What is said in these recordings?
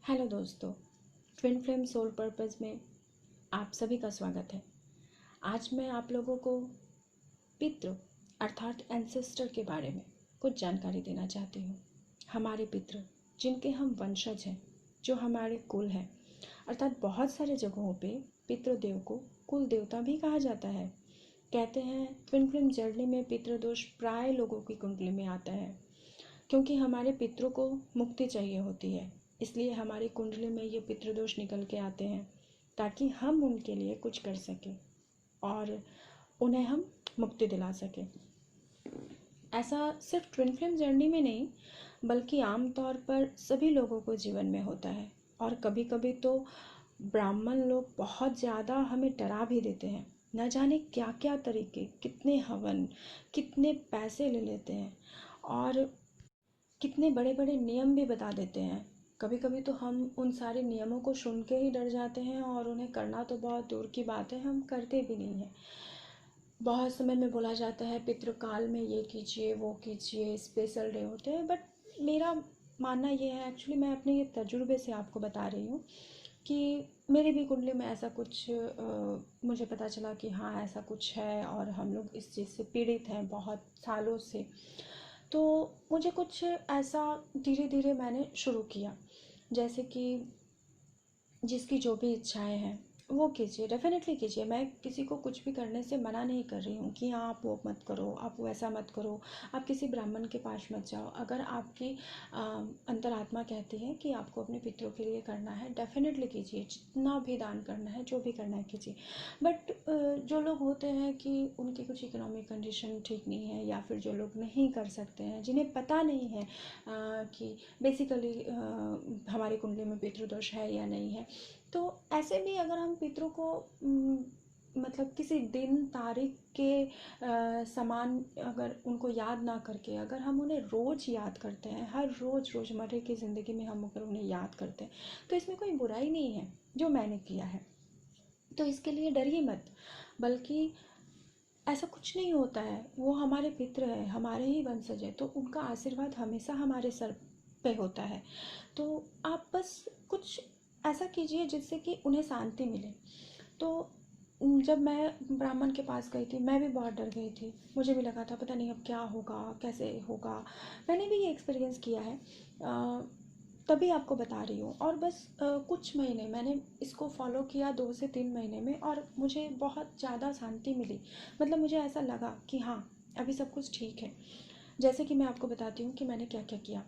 Hello दोस्तों, twin flame soul purpose में आप सभी का स्वागत है। आज मैं आप लोगों को पितृ अर्थात एंसेस्टर के बारे में कुछ जानकारी देना चाहती हूँ। हमारे पितृ जिनके हम वंशज हैं, जो हमारे कुल हैं, अर्थात बहुत सारे जगहों पे पितृदेव को कुल देवता भी कहा जाता है। कहते हैं ट्विन फ्लेम जर्नी में पितृदोष प्राय लोगों की कुंडली में आता है, क्योंकि हमारे पितरों को मुक्ति चाहिए होती है। इसलिए हमारी कुंडली में ये पितृदोष निकल के आते हैं ताकि हम उनके लिए कुछ कर सकें और उन्हें हम मुक्ति दिला सकें। ऐसा सिर्फ ट्विन फ्लेम जर्नी में नहीं, बल्कि आम तौर पर सभी लोगों को जीवन में होता है। और कभी कभी तो ब्राह्मण लोग बहुत ज़्यादा हमें डरा भी देते हैं। न जाने क्या क्या तरीके, कितने हवन, कितने पैसे ले लेते हैं और कितने बड़े बड़े नियम भी बता देते हैं। कभी कभी तो हम उन सारे नियमों को सुन के ही डर जाते हैं और उन्हें करना तो बहुत दूर की बात है, हम करते भी नहीं हैं। बहुत समय में बोला जाता है पितृकाल में ये कीजिए, वो कीजिए, स्पेशल डे होते हैं। बट मेरा मानना ये है, एक्चुअली मैं अपने ये तजुर्बे से आपको बता रही हूँ कि मेरी भी कुंडली में ऐसा कुछ मुझे पता चला कि हाँ ऐसा कुछ है और हम लोग इस चीज़ से पीड़ित हैं बहुत सालों से। तो मुझे कुछ ऐसा धीरे धीरे मैंने शुरू किया, जैसे कि जिसकी जो भी इच्छाएं हैं वो कीजिए, डेफिनेटली कीजिए। मैं किसी को कुछ भी करने से मना नहीं कर रही हूँ कि हाँ आप वो मत करो, आप वैसा मत करो, आप किसी ब्राह्मण के पास मत जाओ। अगर आपकी अंतरात्मा कहती है कि आपको अपने पितरों के लिए करना है, डेफिनेटली कीजिए। जितना भी दान करना है, जो भी करना है कीजिए। बट जो लोग होते हैं कि उनकी कुछ इकोनॉमिक कंडीशन ठीक नहीं है, या फिर जो लोग नहीं कर सकते हैं, जिन्हें पता नहीं है कि बेसिकली हमारी कुंडली में पितृदोष है या नहीं है, तो ऐसे भी अगर हम पितरों को मतलब किसी दिन तारीख के समान अगर उनको याद ना करके, अगर हम उन्हें रोज़ याद करते हैं, हर रोज़ रोज़मर्रा की ज़िंदगी में हम अगर उन्हें याद करते हैं, तो इसमें कोई बुराई नहीं है जो मैंने किया है। तो इसके लिए डरिए मत, बल्कि ऐसा कुछ नहीं होता है। वो हमारे पितृ हैं, हमारे ही वंशज है, तो उनका आशीर्वाद हमेशा हमारे सर पे होता है। तो आप बस कुछ ऐसा कीजिए जिससे कि उन्हें शांति मिले। तो जब मैं ब्राह्मण के पास गई थी, मैं भी बहुत डर गई थी। मुझे भी लगा था पता नहीं अब क्या होगा, कैसे होगा। मैंने भी ये एक्सपीरियंस किया है, तभी आपको बता रही हूँ। और बस कुछ महीने मैंने इसको फॉलो किया, 2 से 3 महीने में, और मुझे बहुत ज़्यादा शांति मिली। मतलब मुझे ऐसा लगा कि हाँ अभी सब कुछ ठीक है। जैसे कि मैं आपको बताती हूँ कि मैंने क्या क्या किया।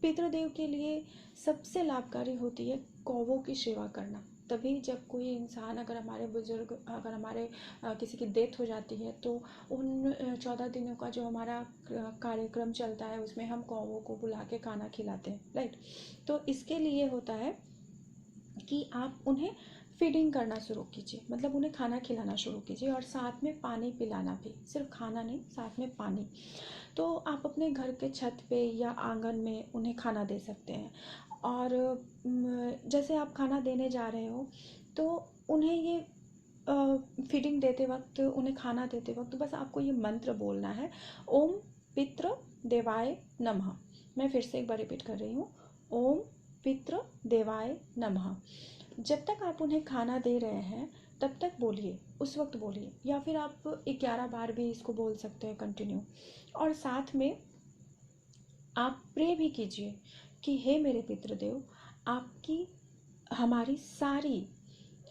पितृदेव के लिए सबसे लाभकारी होती है कौवों की सेवा करना। तभी जब कोई इंसान, अगर हमारे बुजुर्ग, अगर हमारे किसी की डेथ हो जाती है, तो उन 14 दिनों का जो हमारा कार्यक्रम चलता है, उसमें हम कौवों को बुला के खाना खिलाते हैं, राइट। तो इसके लिए होता है कि आप उन्हें फीडिंग करना शुरू कीजिए, मतलब उन्हें खाना खिलाना शुरू कीजिए, और साथ में पानी पिलाना भी, सिर्फ खाना नहीं, साथ में पानी। तो आप अपने घर के छत पे या आंगन में उन्हें खाना दे सकते हैं। और जैसे आप खाना देने जा रहे हो, तो उन्हें ये फीडिंग देते वक्त, उन्हें खाना देते वक्त बस आपको ये मंत्र बोलना है, ओम पितृ देवाय नमः। मैं फिर से एक बार रिपीट कर रही हूँ, ओम पितृ देवाय नमः। जब तक आप उन्हें खाना दे रहे हैं तब तक बोलिए, उस वक्त बोलिए, या फिर आप 11 बार भी इसको बोल सकते हैं कंटिन्यू। और साथ में आप प्रे भी कीजिए कि हे मेरे पितृदेव, आपकी हमारी सारी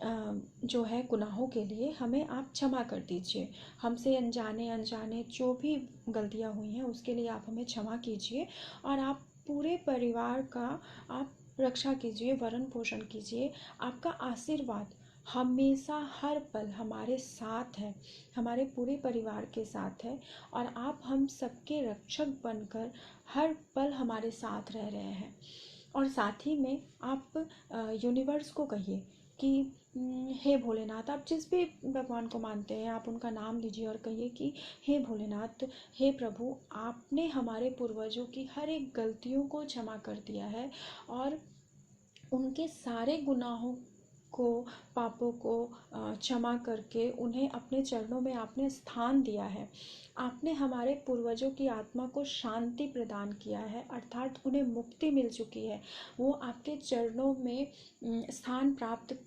जो है गुनाहों के लिए हमें आप क्षमा कर दीजिए। हमसे अनजाने अनजाने जो भी गलतियां हुई हैं उसके लिए आप हमें क्षमा कीजिए, और आप पूरे परिवार का आप रक्षा कीजिए, भरण पोषण कीजिए। आपका आशीर्वाद हमेशा हर पल हमारे साथ है, हमारे पूरे परिवार के साथ है, और आप हम सबके रक्षक बनकर हर पल हमारे साथ रह रहे हैं। और साथ ही में आप यूनिवर्स को कहिए कि हे भोलेनाथ, आप जिस भी भगवान को मानते हैं आप उनका नाम लीजिए और कहिए कि हे भोलेनाथ, हे प्रभु, आपने हमारे पूर्वजों की हर एक गलतियों को क्षमा कर दिया है, और उनके सारे गुनाहों को, पापों को क्षमा करके उन्हें अपने चरणों में आपने स्थान दिया है। आपने हमारे पूर्वजों की आत्मा को शांति प्रदान किया है, अर्थात उन्हें मुक्ति मिल चुकी है। वो आपके चरणों में स्थान प्राप्त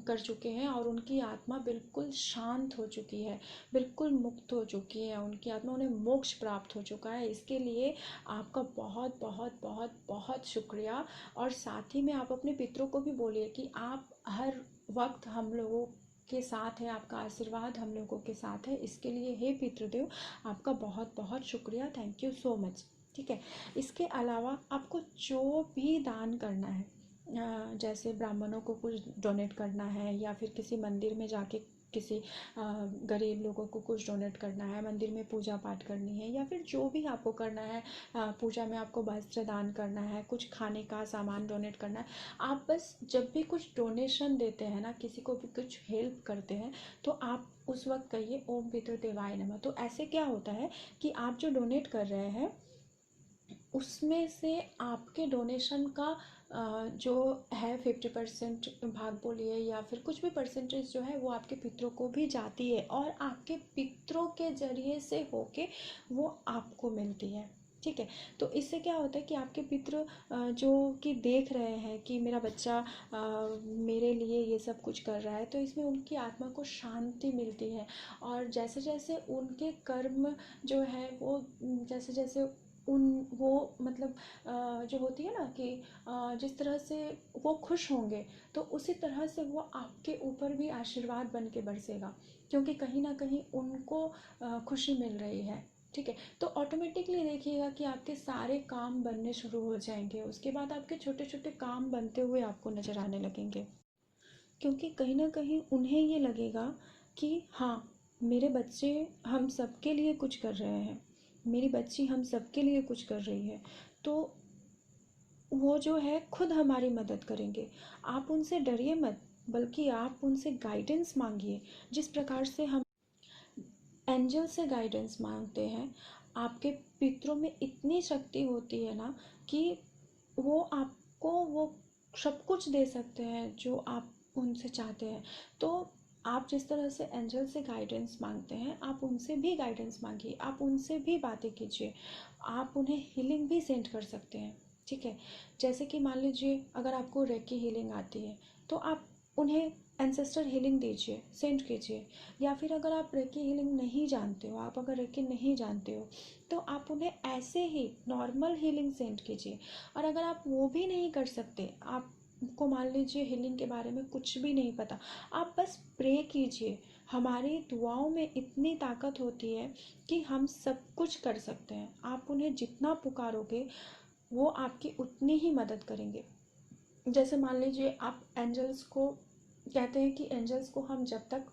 कर चुके हैं और उनकी आत्मा बिल्कुल शांत हो चुकी है, बिल्कुल मुक्त हो चुकी है उनकी आत्मा, उन्हें मोक्ष प्राप्त हो चुका है। इसके लिए आपका बहुत बहुत बहुत बहुत शुक्रिया। और साथ ही में आप अपने पितरों को भी बोलिए कि आप हर वक्त हम लोगों के साथ है, आपका आशीर्वाद हम लोगों के साथ है। इसके लिए हे पितृदेव, आपका बहुत बहुत शुक्रिया, थैंक यू सो मच। ठीक है, इसके अलावा आपको जो भी दान करना है, जैसे ब्राह्मणों को कुछ डोनेट करना है, या फिर किसी मंदिर में जाके किसी गरीब लोगों को कुछ डोनेट करना है, मंदिर में पूजा पाठ करनी है, या फिर जो भी आपको करना है, पूजा में आपको वस्त्र दान करना है, कुछ खाने का सामान डोनेट करना है, आप बस जब भी कुछ डोनेशन देते हैं ना, किसी को भी कुछ हेल्प करते हैं, तो आप उस वक्त कहिए ओम पितृदेवाय नमः। तो ऐसे क्या होता है कि आप जो डोनेट कर रहे हैं उसमें से आपके डोनेशन का जो है 50% भाग बोलिए, या फिर कुछ भी परसेंटेज जो है वो आपके पितरों को भी जाती है, और आपके पितरों के जरिए से होके वो आपको मिलती है। ठीक है, तो इससे क्या होता है कि आपके पितृ जो कि देख रहे हैं कि मेरा बच्चा मेरे लिए ये सब कुछ कर रहा है, तो इसमें उनकी आत्मा को शांति मिलती है। और जैसे जैसे उनके कर्म जो है वो, जैसे जैसे उन वो मतलब जो होती है ना कि जिस तरह से वो खुश होंगे, तो उसी तरह से वो आपके ऊपर भी आशीर्वाद बन के बरसेगा, क्योंकि कहीं ना कहीं उनको खुशी मिल रही है। ठीक है, तो ऑटोमेटिकली देखिएगा कि आपके सारे काम बनने शुरू हो जाएंगे, उसके बाद आपके छोटे छोटे काम बनते हुए आपको नज़र आने लगेंगे, क्योंकि कहीं ना कहीं उन्हें ये लगेगा कि हाँ, मेरे बच्चे हम सबके लिए कुछ कर रहे हैं, मेरी बच्ची हम सबके लिए कुछ कर रही है, तो वो जो है खुद हमारी मदद करेंगे। आप उनसे डरिए मत, बल्कि आप उनसे गाइडेंस मांगिए। जिस प्रकार से हम एंजल से गाइडेंस मांगते हैं, आपके पितरों में इतनी शक्ति होती है ना कि वो आपको वो सब कुछ दे सकते हैं जो आप उनसे चाहते हैं। तो आप जिस तरह से एंजल से गाइडेंस मांगते हैं, आप उनसे भी गाइडेंस मांगिए, आप उनसे भी बातें कीजिए, आप उन्हें हीलिंग भी सेंड कर सकते हैं। ठीक है, जैसे कि मान लीजिए अगर आपको रेकी हीलिंग आती है, तो आप उन्हें एंसेस्टर हीलिंग दीजिए, सेंड कीजिए। या फिर अगर आप रेकी हीलिंग नहीं जानते हो, आप अगर रेकी नहीं जानते हो, तो आप उन्हें ऐसे ही नॉर्मल हीलिंग सेंड कीजिए। और अगर आप वो भी नहीं कर सकते, आपको मान लीजिए हीलिंग के बारे में कुछ भी नहीं पता, आप बस प्रे कीजिए। हमारी दुआओं में इतनी ताकत होती है कि हम सब कुछ कर सकते हैं। आप उन्हें जितना पुकारोगे वो आपकी उतनी ही मदद करेंगे। जैसे मान लीजिए आप एंजल्स को कहते हैं कि एंजल्स को हम जब तक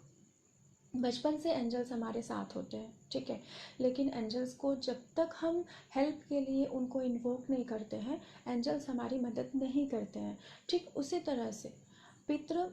बचपन से एंजल्स हमारे साथ होते हैं, ठीक है, लेकिन एंजल्स को जब तक हम हेल्प के लिए उनको इन्वोक नहीं करते हैं, एंजल्स हमारी मदद नहीं करते हैं। ठीक उसी तरह से पितृ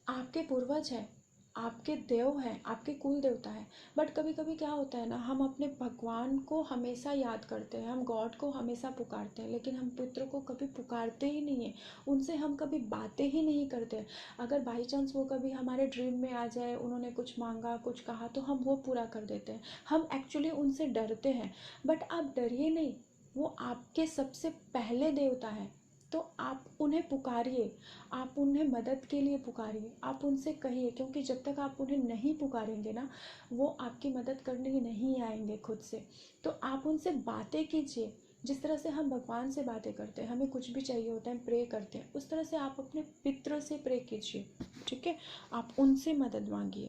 आपके पूर्वज हैं, आपके देव हैं, आपके कुल देवता हैं। बट कभी कभी क्या होता है ना, हम अपने भगवान को हमेशा याद करते हैं, हम गॉड को हमेशा पुकारते हैं, लेकिन हम पितरों को कभी पुकारते ही नहीं है, उनसे हम कभी बातें ही नहीं करते। अगर बाई चांस वो कभी हमारे ड्रीम में आ जाए, उन्होंने कुछ मांगा, कुछ कहा, तो हम वो पूरा कर देते हैं। हम एक्चुअली उनसे डरते हैं। बट आप डरिए नहीं, वो आपके सबसे पहले देवता हैं। तो आप उन्हें पुकारिए, आप उन्हें मदद के लिए पुकारिए, आप उनसे कहिए, क्योंकि जब तक आप उन्हें नहीं पुकारेंगे ना, वो आपकी मदद करने नहीं आएंगे खुद से। तो आप उनसे बातें कीजिए, जिस तरह से हम भगवान से बातें करते हैं, हमें कुछ भी चाहिए होता है, हम प्रे करते हैं, उस तरह से आप अपने पितरों से प्रे कीजिए। ठीक है, आप उनसे मदद मांगिए।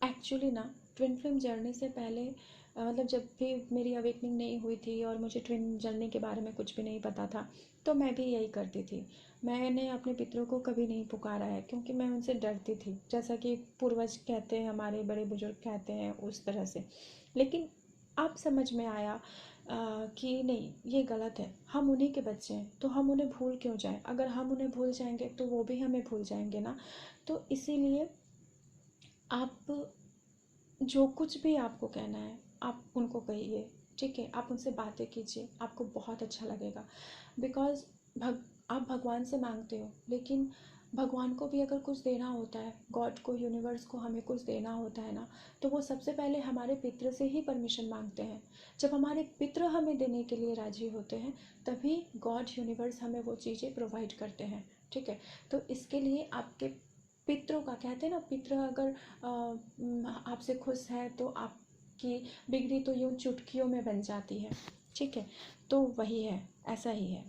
एक्चुअली ना, ट्विन फ्लेम जर्नी से पहले मतलब जब भी मेरी अवेकनिंग नहीं हुई थी और मुझे ट्विन जर्नी के बारे में कुछ भी नहीं पता था, तो मैं भी यही करती थी। मैंने अपने पितरों को कभी नहीं पुकारा है, क्योंकि मैं उनसे डरती थी, जैसा कि पूर्वज कहते हैं, हमारे बड़े बुजुर्ग कहते हैं, उस तरह से। लेकिन अब समझ में आया कि नहीं, ये गलत है। हम उन्हीं के बच्चे हैं, तो हम उन्हें भूल क्यों जाएं? अगर हम उन्हें भूल जाएंगे तो वो भी हमें भूल जाएंगे ना। तो इसीलिए आप जो कुछ भी आपको कहना है, आप उनको कहिए। ठीक है, आप उनसे बातें कीजिए, आपको बहुत अच्छा लगेगा। बिकॉज़ आप भगवान से मांगते हो, लेकिन भगवान को भी अगर कुछ देना होता है, गॉड को, यूनिवर्स को हमें कुछ देना होता है ना, तो वो सबसे पहले हमारे पितृ से ही परमिशन मांगते हैं। जब हमारे पितृ हमें देने के लिए राजी होते हैं, तभी गॉड, यूनिवर्स हमें वो चीज़ें प्रोवाइड करते हैं। ठीक है, तो इसके लिए आपके पितरों का, कहते हैं ना, पितृ अगर आपसे खुश है तो आपकी बिगड़ी तो यूँ चुटकियों में बन जाती है। ठीक है, तो वही है, ऐसा ही है।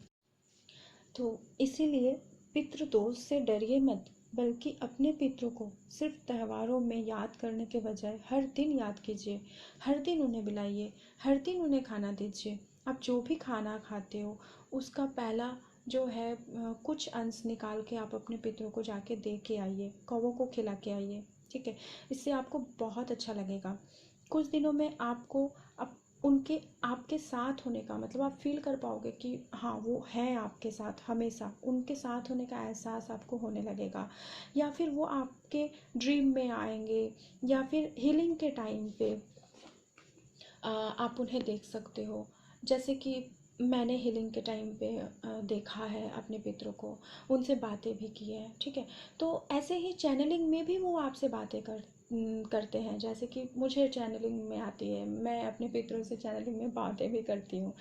तो इसीलिए पितृदोष से डरिए मत, बल्कि अपने पितरों को सिर्फ त्योहारों में याद करने के बजाय हर दिन याद कीजिए, हर दिन उन्हें बुलाइए, हर दिन उन्हें खाना दीजिए। आप जो भी खाना खाते हो उसका पहला जो है कुछ अंश निकाल के आप अपने पितरों को जाके दे के आइए, कौवों को खिला के आइए। ठीक है, इससे आपको बहुत अच्छा लगेगा। कुछ दिनों में आपको उनके आपके साथ होने का, मतलब आप फील कर पाओगे कि हाँ वो है आपके साथ, हमेशा उनके साथ होने का एहसास आपको होने लगेगा। या फिर वो आपके ड्रीम में आएंगे, या फिर हीलिंग के टाइम पे आप उन्हें देख सकते हो। जैसे कि मैंने हीलिंग के टाइम पे देखा है अपने पितरों को, उनसे बातें भी की है। ठीक है, तो ऐसे ही चैनलिंग में भी वो आपसे बातें करते हैं, जैसे कि मुझे चैनलिंग में आती है, मैं अपने पितरों से चैनलिंग में बातें भी करती हूँ।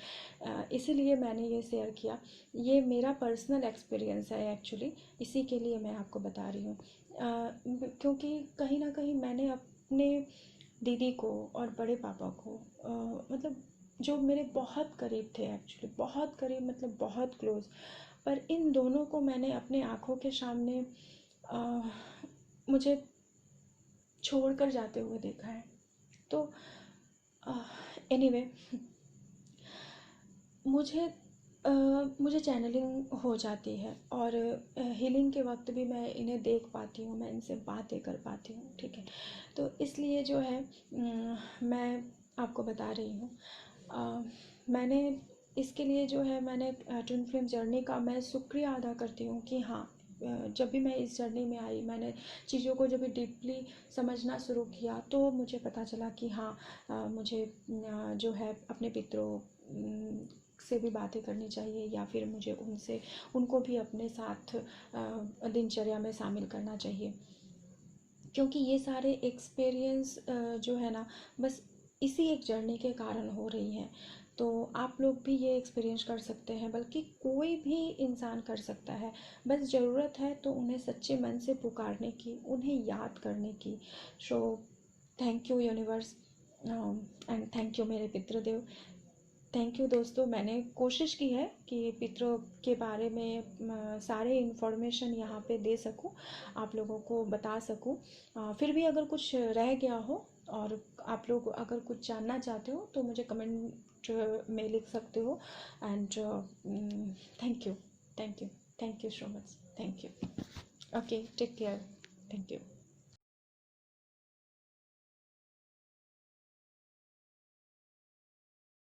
इसीलिए मैंने ये शेयर किया, ये मेरा पर्सनल एक्सपीरियंस है एक्चुअली, इसी के लिए मैं आपको बता रही हूँ। क्योंकि कहीं ना कहीं मैंने अपने दीदी को और बड़े पापा को मतलब जो मेरे बहुत करीब थे, एक्चुअली बहुत करीब, मतलब बहुत क्लोज, पर इन दोनों को मैंने अपने आँखों के सामने मुझे छोड़कर जाते हुए देखा है। तो एनीवे, मुझे चैनलिंग हो जाती है, और हीलिंग के वक्त भी मैं इन्हें देख पाती हूँ, मैं इनसे बातें कर पाती हूँ। ठीक है, तो इसलिए जो है मैं आपको बता रही हूँ। मैंने इसके लिए जो है, मैंने ट्विन फ्लेम जर्नी का मैं शुक्रिया अदा करती हूँ कि हाँ, जब भी मैं इस जर्नी में आई, मैंने चीज़ों को जब भी डीपली समझना शुरू किया, तो मुझे पता चला कि हाँ, मुझे जो है अपने पितरों से भी बातें करनी चाहिए, या फिर मुझे उनको भी अपने साथ दिनचर्या में शामिल करना चाहिए। क्योंकि ये सारे एक्सपीरियंस जो है ना, बस इसी एक जर्नी के कारण हो रही हैं। तो आप लोग भी ये एक्सपीरियंस कर सकते हैं, बल्कि कोई भी इंसान कर सकता है। बस ज़रूरत है तो उन्हें सच्चे मन से पुकारने की, उन्हें याद करने की। So thank you universe, and thank you मेरे पितृदेव। थैंक यू दोस्तों, मैंने कोशिश की है कि पितरों के बारे में सारे इन्फॉर्मेशन यहाँ पे दे सकूँ, आप लोगों को बता सकूँ। फिर भी अगर कुछ रह गया हो, और आप लोग अगर कुछ जानना चाहते हो, तो मुझे कमेंट में लिख सकते हो। And thank you, thank you, thank you so much, thank you. Okay, take care, thank you.